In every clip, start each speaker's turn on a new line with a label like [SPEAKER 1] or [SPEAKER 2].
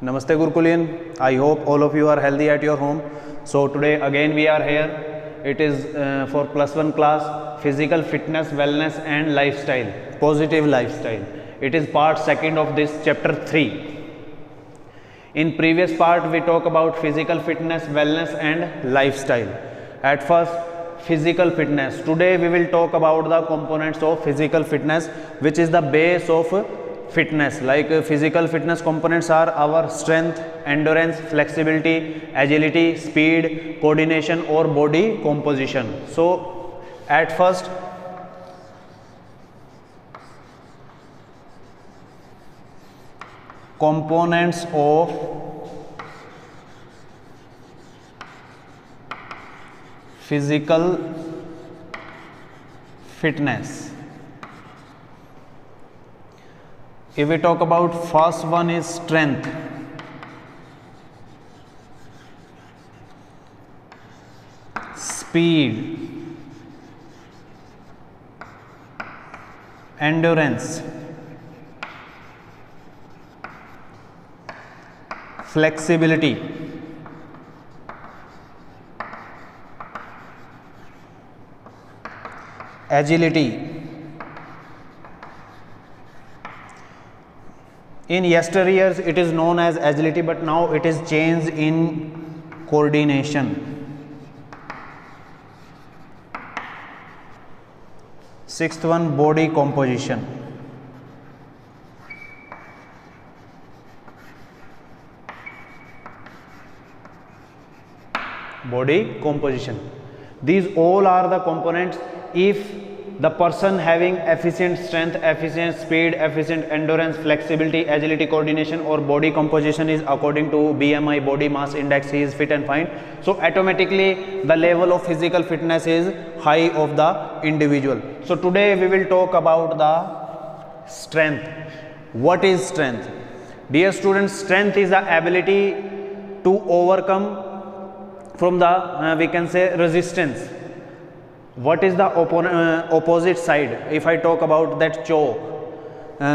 [SPEAKER 1] Namaste Gurukulian. I hope all of you are healthy at your home. So today again we are here. It is for +1 class, physical fitness, wellness and lifestyle, positive lifestyle. It is part 2 of this chapter 3. In previous part we talk about physical fitness, wellness and lifestyle. At first physical fitness. Today we will talk about the components of physical fitness, which is the base of fitness. Like physical fitness components are our strength, endurance, flexibility, agility, speed, coordination or body composition. So at first components of physical fitness. If we talk about first one is strength. Speed, endurance, flexibility, agility. In yesteryears it is known as agility, but now it is changed in coordination. Sixth one, body composition. Body composition. These all are the components. If the person having efficient strength, efficient speed, efficient endurance, flexibility, agility, coordination or body composition is according to BMI, body mass index, he is fit and fine. So automatically the level of physical fitness is high of the individual. So today we will talk about the strength. What is strength? Dear students, strength is the ability to overcome from the we can say resistance. What is the opposite side? If I talk about that choke,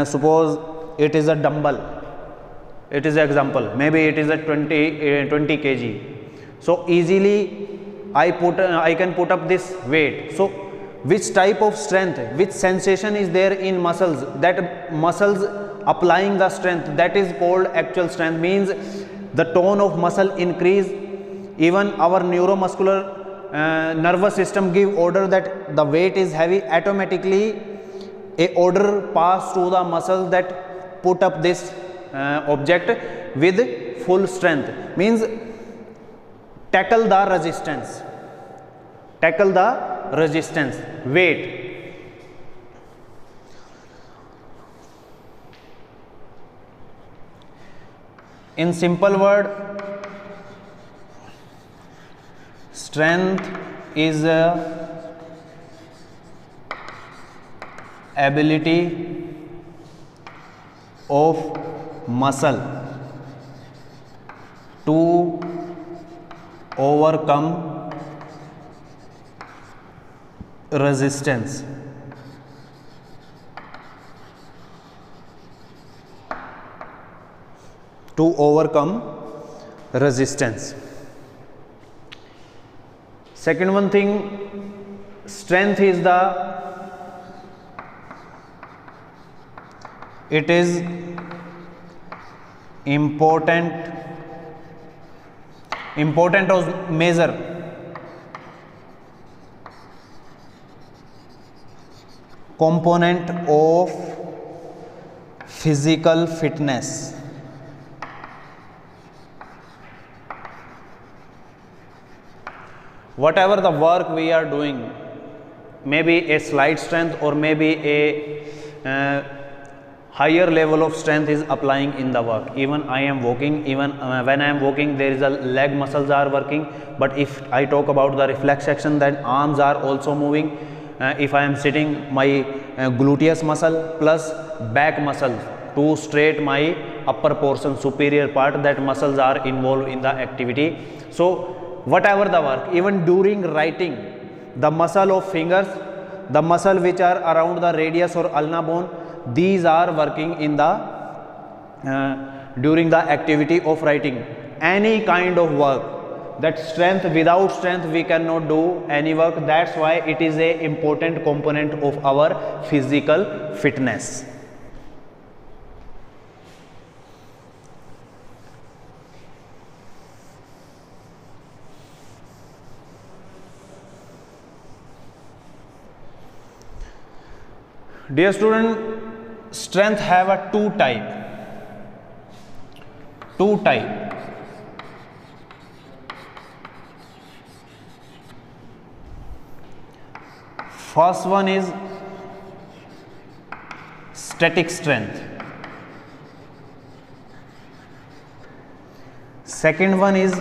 [SPEAKER 1] suppose it is a dumbbell, it is an example, maybe it is a 20 kg. So easily I can put up this weight. So which type of strength, which sensation is there in muscles, that muscles applying the strength, that is called actual strength. Means the tone of muscle increase, even our neuromuscular nervous system give order that the weight is heavy, automatically a order pass to the muscle that put up this object with full strength. Means tackle the resistance, weight. In simple word, strength is a ability of muscle to overcome resistance. To overcome resistance. Second one thing, strength is it is important of measure component of physical fitness. Whatever the work we are doing, maybe a slight strength or maybe a higher level of strength is applying in the work. Even I am walking, even when I am walking there is a leg muscles are working, but if I talk about the reflex action, then arms are also moving. If I am sitting, my gluteus muscle plus back muscles to straight my upper portion, superior part, that muscles are involved in the activity. So whatever the work, even during writing, the muscle of fingers, the muscle which are around the radius or ulna bone, these are working in the during the activity of writing any kind of work. That strength, without strength we cannot do any work. That's why it is a important component of our physical fitness. Dear student, strength have a two type. First one is static strength. Second one is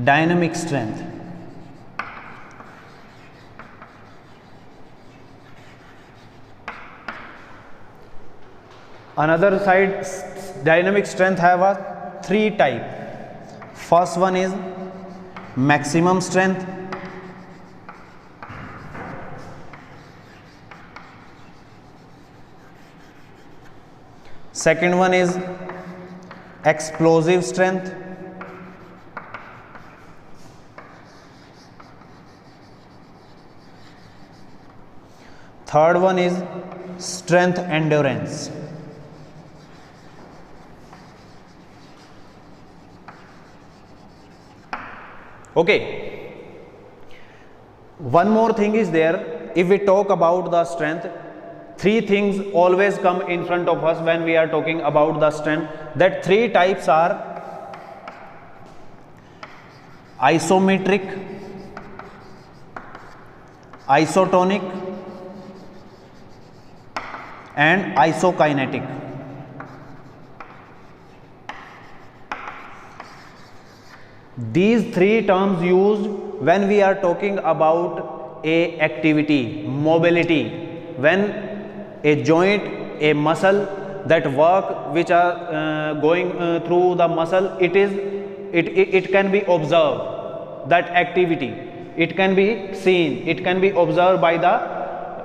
[SPEAKER 1] dynamic strength. Another side, dynamic strength have a three type. First one is maximum strength. Second one is explosive strength. Third one is strength endurance. Okay, one more thing is there. If we talk about the strength, three things always come in front of us when we are talking about the strength. That three types are isometric, isotonic and isokinetic. These three terms used when we are talking about a activity, mobility, when a joint, a muscle, that work which are going through the muscle, it can be observed, that activity, it can be seen, it can be observed by the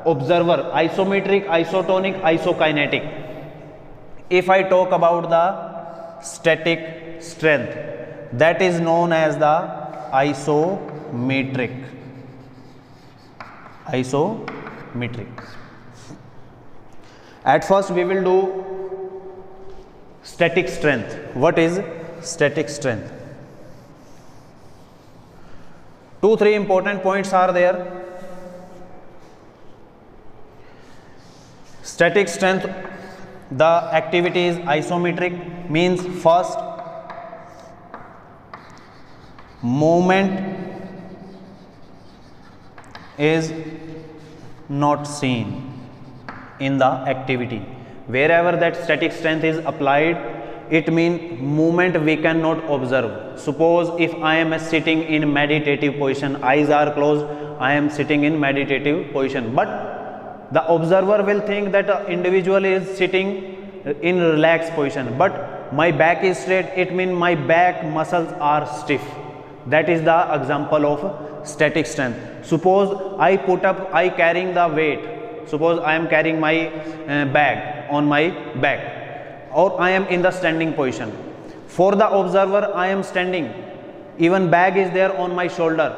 [SPEAKER 1] observer, isometric, isotonic, isokinetic. If I talk about the static strength, that is known as the isometric. At first we will do static strength. What is static strength? 2-3 important points are there. Static strength, the activity is isometric, means first, movement is not seen in the activity. Wherever that static strength is applied, it means movement we cannot observe. Suppose if I am sitting in meditative position, eyes are closed, I am sitting in meditative position, but the observer will think that the individual is sitting in relaxed position, but my back is straight, it means my back muscles are stiff. That is the example of static strength. Suppose I carrying the weight. Suppose I am carrying my bag on my back, or I am in the standing position. For the observer, I am standing. Even bag is there on my shoulder.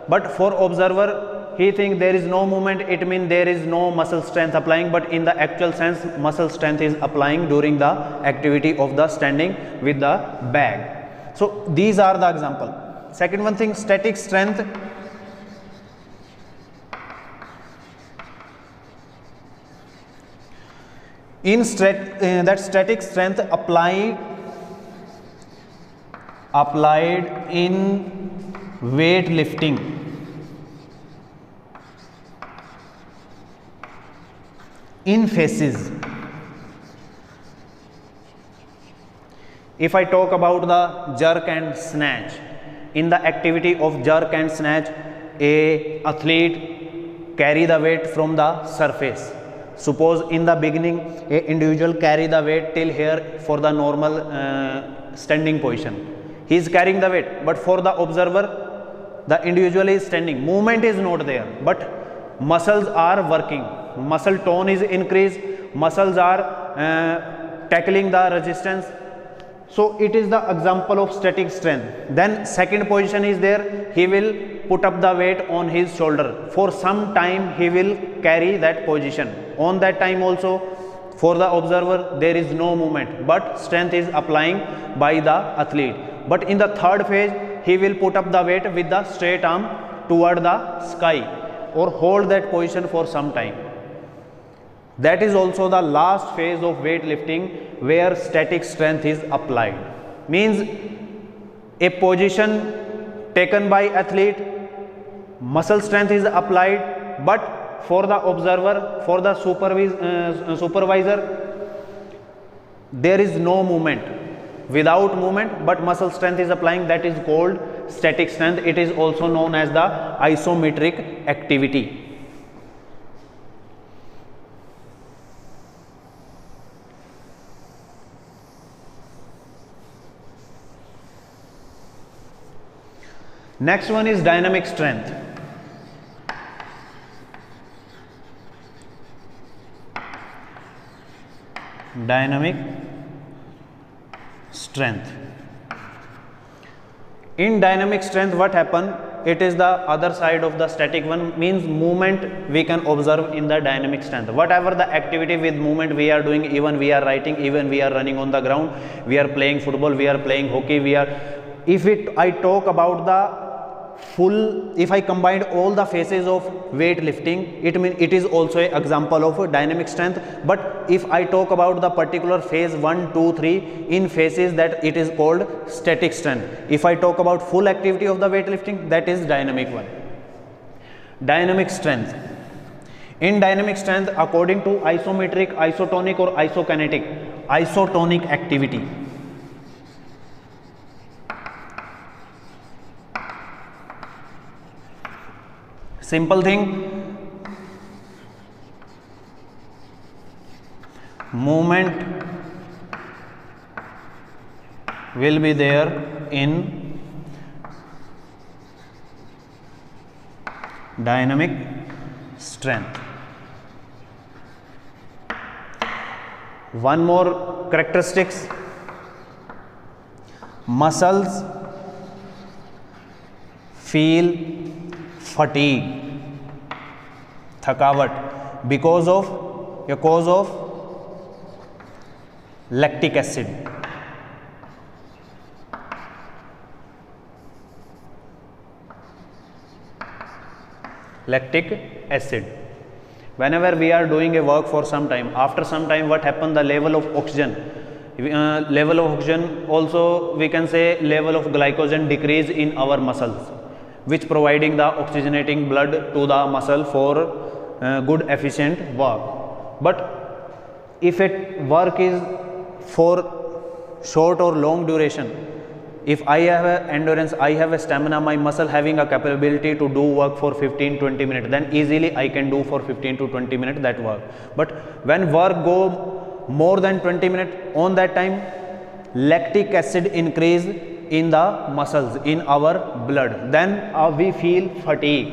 [SPEAKER 1] But for observer, he thinks there is no movement. It means there is no muscle strength applying. But in the actual sense, muscle strength is applying during the activity of the standing with the bag. So these are the example. Second one thing, static strength. In that static strength applied in weightlifting. In phases. If I talk about the jerk and snatch, in the activity of jerk and snatch, a athlete carry the weight from the surface. Suppose in the beginning, a individual carry the weight till here for the normal standing position. He is carrying the weight, but for the observer, the individual is standing. Movement is not there, but muscles are working. Muscle tone is increased. Muscles are tackling the resistance. So it is the example of static strength. Then second position is there, he will put up the weight on his shoulder. For some time he will carry that position. On that time also, for the observer there is no movement, but strength is applying by the athlete. But in the third phase, he will put up the weight with the straight arm toward the sky or hold that position for some time. That is also the last phase of weightlifting where static strength is applied. Means a position taken by athlete, muscle strength is applied, but for the observer, for the supervisor, there is no movement. Without movement, but muscle strength is applying, that is called static strength. It is also known as the isometric activity. Next one is dynamic strength. Dynamic strength. In dynamic strength, what happen? It is the other side of the static one, means movement we can observe in the dynamic strength. Whatever the activity with movement we are doing, even we are writing, even we are running on the ground, we are playing football, we are playing hockey, if I talk about the if I combined all the phases of weightlifting, it means it is also an example of dynamic strength. But if I talk about the particular phase 1, 2, 3 in phases, that it is called static strength. If I talk about full activity of the weightlifting, that is dynamic one. Dynamic strength. In dynamic strength, according to isometric, isotonic or isokinetic, isotonic activity. Simple thing, movement will be there in dynamic strength. One more characteristics, muscles feel fatigue, थकावट, because of lactic acid. Lactic acid. Whenever we are doing a work for some time, after some time what happens, the level of oxygen, also we can say level of glycogen decrease in our muscles, which providing the oxygenating blood to the muscle for good efficient work. But if it work is for short or long duration, if I have a endurance, I have a stamina, my muscle having a capability to do work for 15-20 minutes, then easily I can do for 15 to 20 minutes that work. But when work go more than 20 minutes, on that time lactic acid increase in the muscles, in our blood, then we feel fatigue.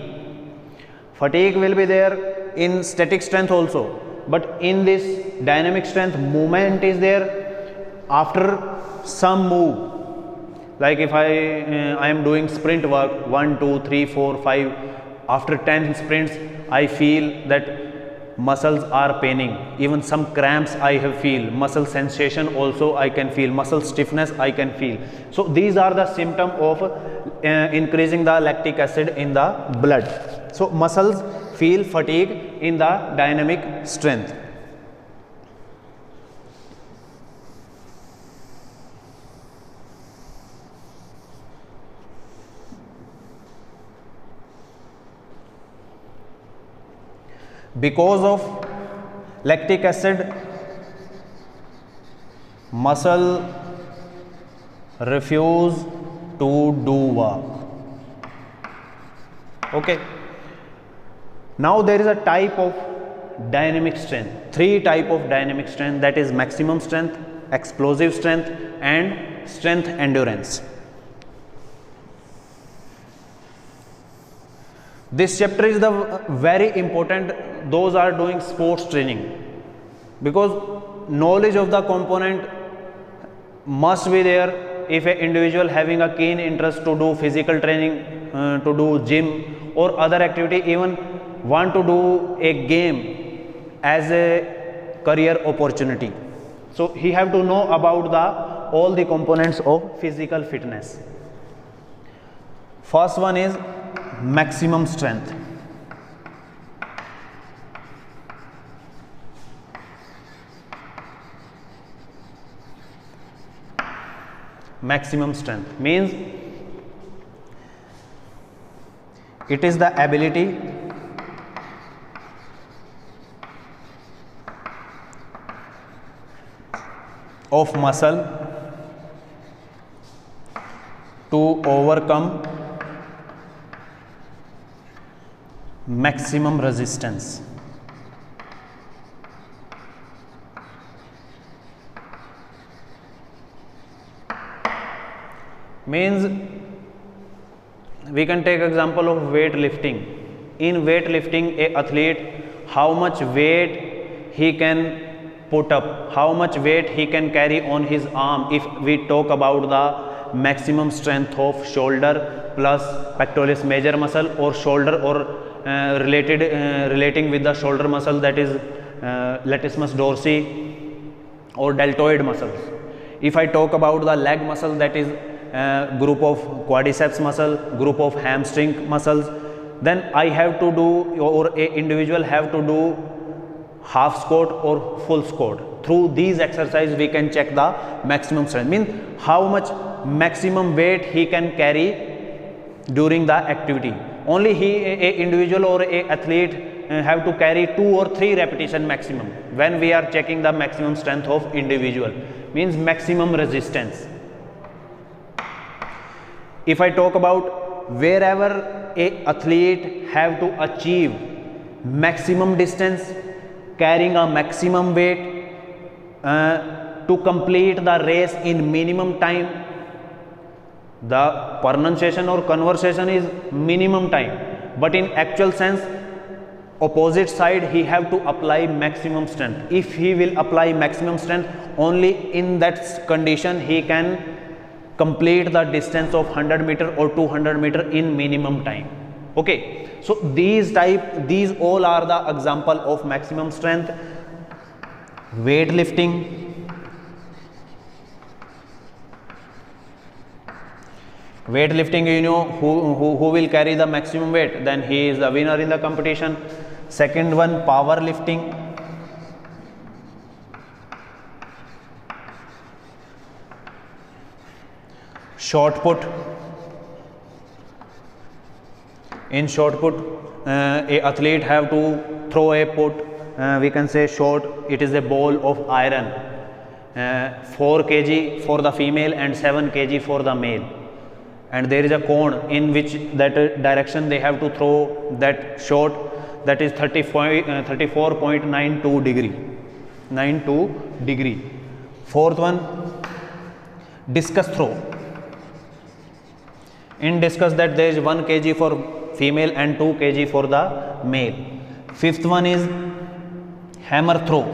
[SPEAKER 1] Fatigue will be there in static strength also, but in this dynamic strength, movement is there after some move. Like if I am doing sprint work 1, 2, 3, 4, 5, after 10 sprints I feel that muscles are paining, even some cramps I have feel, muscle sensation also I can feel, muscle stiffness I can feel. So these are the symptom of increasing the lactic acid in the blood. So muscles feel fatigue in the dynamic strength. Because of lactic acid, muscle refuse to do work. Okay. Now there is a type of dynamic strength, 3 type of dynamic strength, that is maximum strength, explosive strength and strength endurance. This chapter is the very important, those are doing sports training, because knowledge of the component must be there if a individual having a keen interest to do physical training, to do gym or other activity, even want to do a game as a career opportunity. So he have to know about the all the components of physical fitness. First one is maximum strength. Maximum strength means it is the ability of muscle to overcome maximum resistance. Means we can take example of weightlifting. In weightlifting, a athlete, how much weight he can put up, how much weight he can carry on his arm. If we talk about the maximum strength of shoulder plus pectoralis major muscle, or shoulder or relating with the shoulder muscle, that is latissimus dorsi or deltoid muscles. If I talk about the leg muscle, that is group of quadriceps muscle, group of hamstring muscles, then I have to do, or a individual have to do half squat or full squat. Through these exercises we can check the maximum strength, means how much maximum weight he can carry during the activity. Only a individual or a athlete have to carry 2 or 3 repetition maximum when we are checking the maximum strength of individual, means maximum resistance. If I talk about wherever a athlete have to achieve maximum distance, carrying a maximum weight to complete the race in minimum time, the pronunciation or conversation is minimum time, but in actual sense opposite side he have to apply maximum strength. If he will apply maximum strength, only in that condition he can complete the distance of 100 meter or 200 meter in minimum time. Okay, so these all are the example of maximum strength. Weightlifting, you know who will carry the maximum weight, then he is the winner in the competition. Second one, powerlifting. Shot put. In shot put, a athlete have to throw a put, we can say shot, it is a ball of iron, 4 kg for the female and 7 kg for the male, and there is a cone in which that direction they have to throw that shot, that is 34.92 degree. Fourth one, discus throw. In discus, that there is 1 kg for female and 2 kg for the male. Fifth one is hammer throw.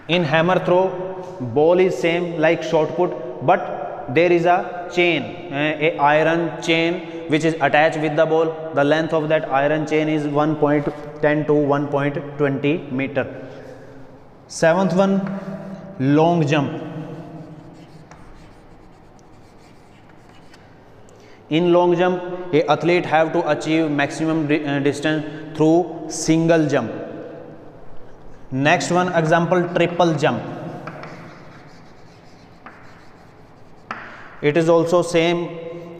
[SPEAKER 1] In hammer throw, ball is same like shot put, but there is a chain, a iron chain which is attached with the ball. The length of that iron chain is 1.10 to 1.20 meter. Seventh one, long jump. In long jump, a athlete have to achieve maximum distance through single jump. Next one example, triple jump. It is also same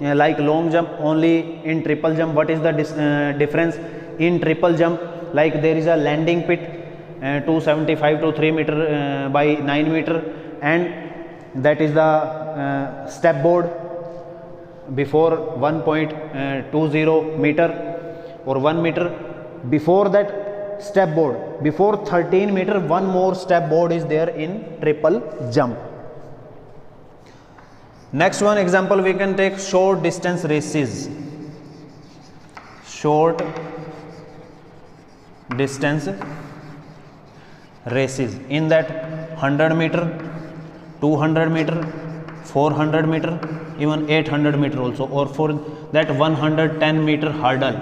[SPEAKER 1] like long jump, only in triple jump what is the difference? In triple jump, like there is a landing pit 275 to 3 meter by 9 meter, and that is the step board before 1.20 meter or 1 meter. Before that step board, before 13 meter, one more step board is there in triple jump. Next one example we can take, short distance races. Short distance races. In that 100 meter, 200 meter, 400 meter, even 800 meter also, or for that 110 meter hurdle.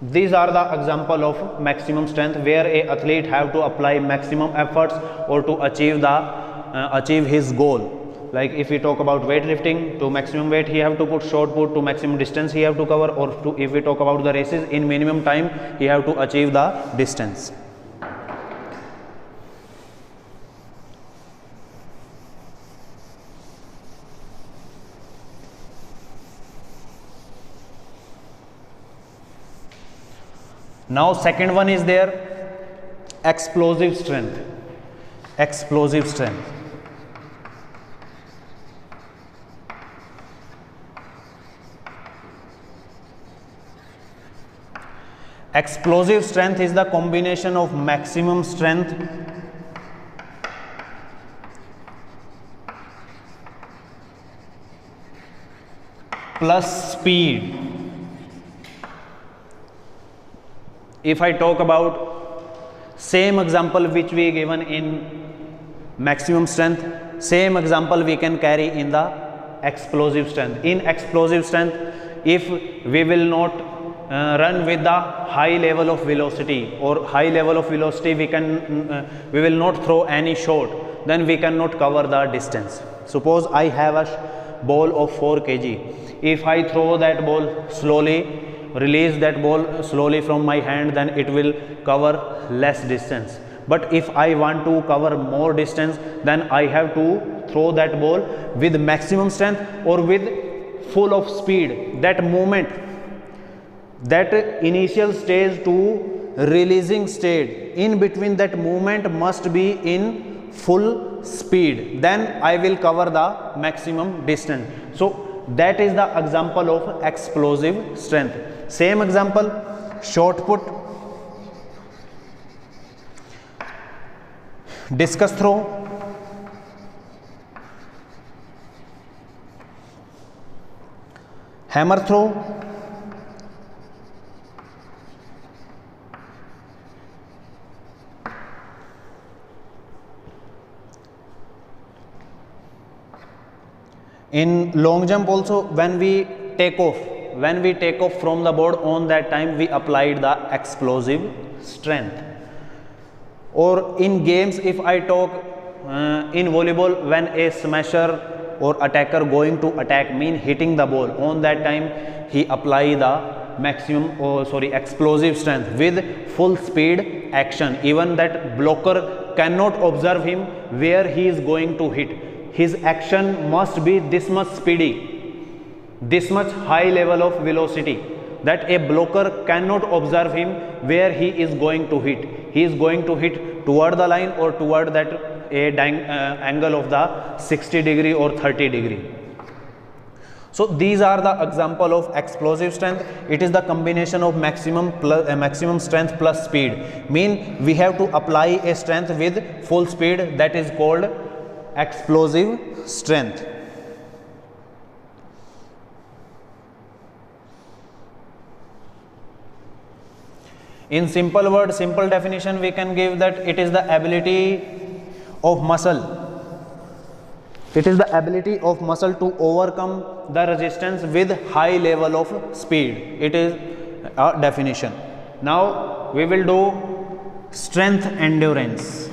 [SPEAKER 1] These are the example of maximum strength where a athlete have to apply maximum efforts or to achieve his goal. Like if we talk about weightlifting, to maximum weight he have to put short put, to maximum distance he have to cover, or to if we talk about the races, in minimum time he have to achieve the distance. Now second one is there, explosive strength. Explosive strength. Explosive strength is the combination of maximum strength plus speed. If I talk about same example which we given in maximum strength, same example we can carry in the explosive strength. In explosive strength, if we will not run with the high level of velocity, or high level of velocity we will not throw any shot, then we cannot cover the distance. Suppose I have a ball of 4 kg. If I throw that ball slowly, release that ball slowly from my hand, then it will cover less distance. But if I want to cover more distance, then I have to throw that ball with maximum strength or with full of speed. That moment, that initial stage to releasing stage, in between that movement must be in full speed, then I will cover the maximum distance. So that is the example of explosive strength. Same example, short put, discus throw, hammer throw, in long jump also, when we take off from the board, on that time we applied the explosive strength. Or in games, if I talk in volleyball, when a smasher or attacker going to attack, mean hitting the ball, on that time he apply the maximum explosive strength with full speed action. Even that blocker cannot observe him where he is going to hit. His action must be this much speedy, this much high level of velocity, that a blocker cannot observe him where he is going to hit. He is going to hit toward the line or toward that angle of the 60 degree or 30 degree. So these are the example of explosive strength. It is the combination of maximum strength plus speed. Mean we have to apply a strength with full speed, that is called explosive strength. In simple word, simple definition, we can give that it is the ability of muscle. It is the ability of muscle to overcome the resistance with high level of speed. It is a definition. Now we will do strength endurance.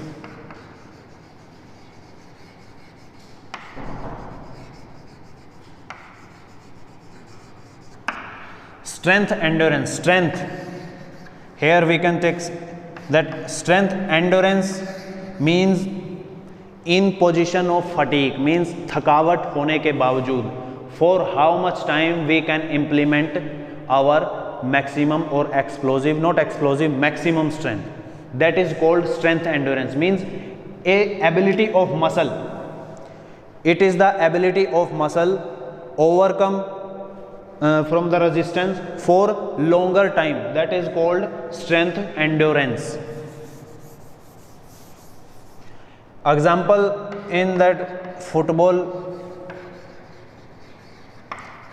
[SPEAKER 1] Strength endurance. Strength, here we can take that strength endurance means in position of fatigue, means थकावट होने के बावजूद, for how much time we can implement our maximum or explosive, not explosive, maximum strength. That is called strength endurance. Means a ability of muscle. It is the ability of muscle overcome from the resistance for longer time. That is called strength endurance. Example in that football,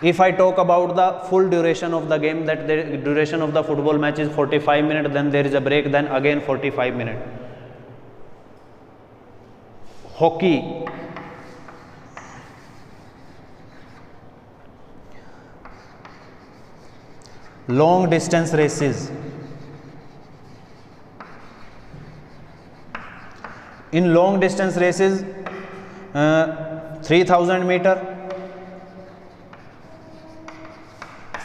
[SPEAKER 1] If I talk about the full duration of the game, that the duration of the football match is 45 minutes, then there is a break, then again 45 minutes. Hockey, long distance races. In long distance races, 3000 meter,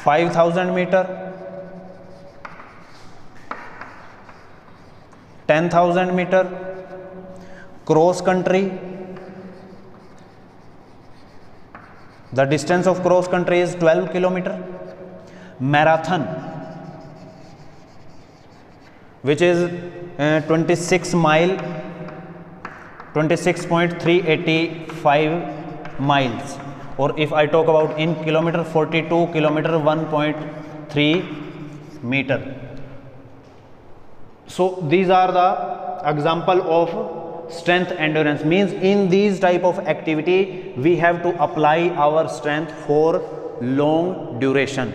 [SPEAKER 1] 5000 meter, 10,000 meter, cross country. The distance of cross country is 12 kilometer. Marathon, which is 26 mile, 26.385 miles, or if I talk about in kilometer, 42 kilometer, 1.3 meter. So these are the example of strength endurance. Means in these type of activity we have to apply our strength for long duration.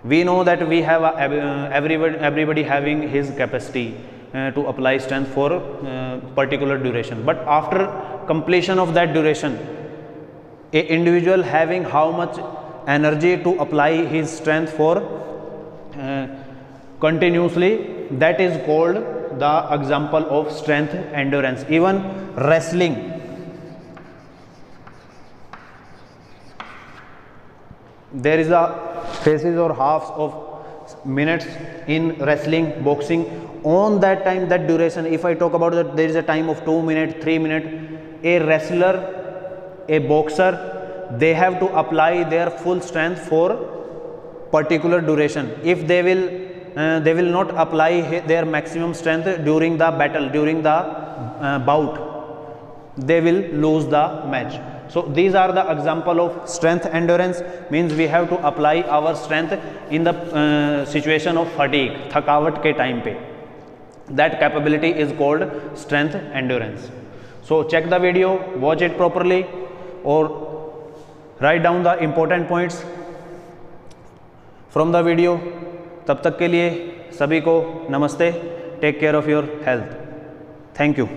[SPEAKER 1] We know that we have everybody having his capacity to apply strength for particular duration, but after completion of that duration, a individual having how much energy to apply his strength for continuously, that is called the example of strength endurance. Even wrestling, there is a phases or halves of minutes in wrestling, boxing. On that time, that duration, if I talk about that, there is a time of 2 minutes, 3 minutes. A wrestler, a boxer, they have to apply their full strength for particular duration. If they will not apply their maximum strength during the battle, during the bout, they will lose the match. So these are the example of strength endurance. Means we have to apply our strength in the situation of fatigue, थकावट के time पे. That capability is called strength endurance. So check the video, watch it properly, or write down the important points from the video. तब तक के लिए सभी को नमस्ते. Take care of your health. Thank you.